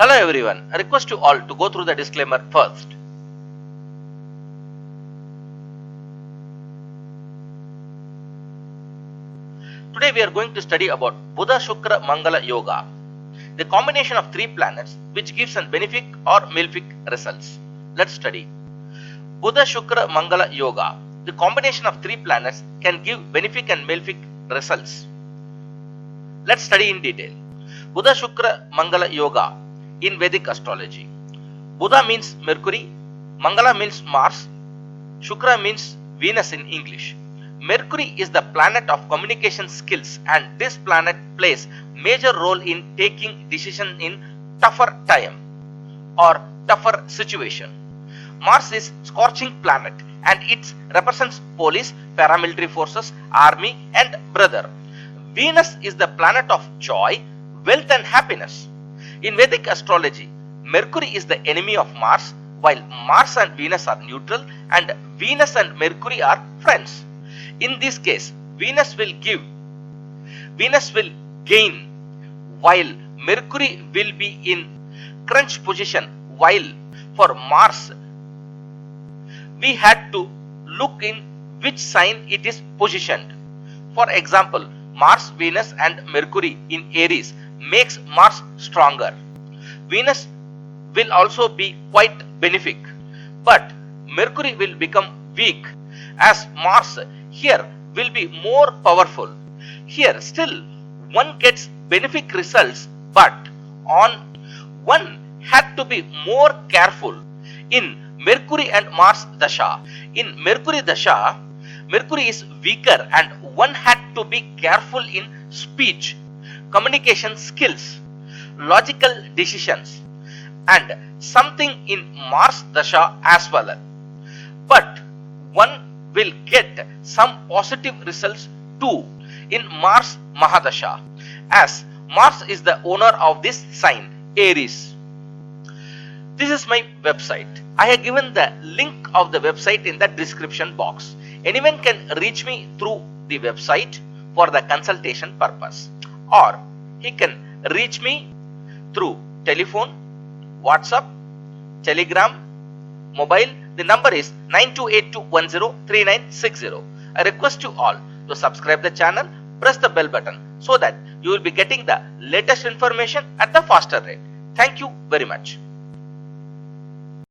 Hello everyone, I request you all to go through the disclaimer first. Today we are going to study about Buddha Shukra Mangala Yoga, the combination of three planets which gives an benefic or malefic results. Let's study. Buddha Shukra Mangala Yoga, the combination of three planets can give benefic and malefic results. Let's study in detail. Buddha Shukra Mangala Yoga in Vedic astrology. Buddha means Mercury, Mangala means Mars, Shukra means Venus in English. Mercury is the planet of communication skills, and this planet plays major role in taking decision in tougher time or tougher situation. Mars is scorching planet and it represents police, paramilitary forces, army and brother. Venus is the planet of joy, wealth and happiness. In Vedic astrology, Mercury is the enemy of Mars, while Mars and Venus are neutral and Venus and Mercury are friends. In this case, Venus will gain, while Mercury will be in crunch position, while for Mars, we had to look in which sign it is positioned. For example, Mars, Venus and Mercury in Aries makes Mars stronger. Venus will also be quite benefic, but Mercury will become weak as Mars here will be more powerful. Here still one gets benefic results, but on one had to be more careful in Mercury and Mars Dasha. In Mercury Dasha, Mercury is weaker and one had to be careful in speech, communication skills, logical decisions and something in Mars Dasha as well. But one will get some positive results too in Mars Mahadasha, as Mars is the owner of this sign, Aries. This is my website. I have given the link of the website in the description box. Anyone can reach me through the website for the consultation purpose, or he can reach me through telephone, WhatsApp, Telegram, mobile. The number is 9282103960. I request you all to subscribe the channel, press the bell button so that you will be getting the latest information at the faster rate. Thank you very much.